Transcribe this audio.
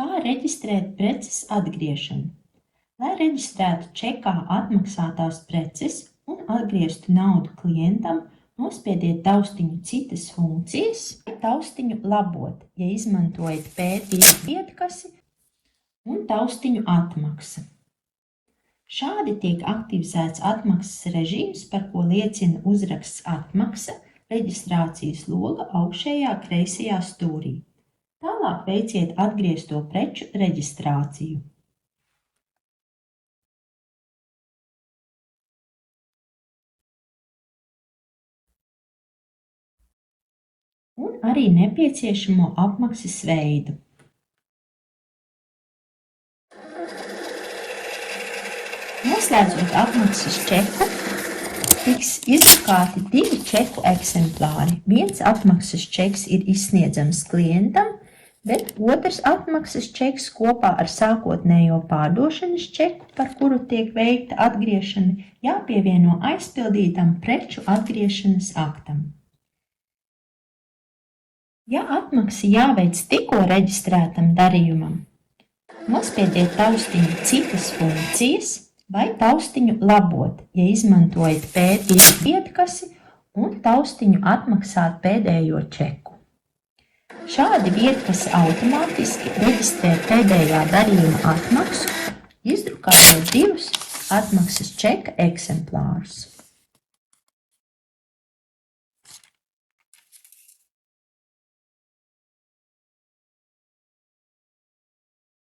Kā reģistrēt preces atgriešanu? Lai reģistrētu čekā atmaksātās preces un atgrieztu naudu klientam, nospiediet taustiņu citas funkcijas vai taustiņu labot, ja izmantojat P2 vietkasi un taustiņu atmaksa. Šādi tiek aktivizēts atmaksas režīms, par ko liecina uzraksts atmaksa reģistrācijas loga augšējā kreisajā stūrī. Tālāk veiciet atgriezto preču reģistrāciju. Un arī nepieciešamo apmaksas veidu. Noslēdzot atmaksas čeku, tiks izdrukāti 2 čeku eksemplāri. Viens atmaksas čeks ir izsniedzams klientam, bet otrs atmaksas čeks kopā ar sākotnējo pārdošanas čeku, par kuru tiek veikta atgriešana, jāpievieno aizpildītam preču atgriešanas aktam. Ja atmaksa jāveic tikko reģistrētam darījumam, nospiediet taustiņu citas funkcijas vai taustiņu labot, ja izmantojat P2 vietkasi un taustiņu atmaksāt pēdējo čeku. Šādi vietkase automātiski reģistrē pēdējā darījuma atmaksu, izdrukājot 2 atmaksas čeka eksemplārus.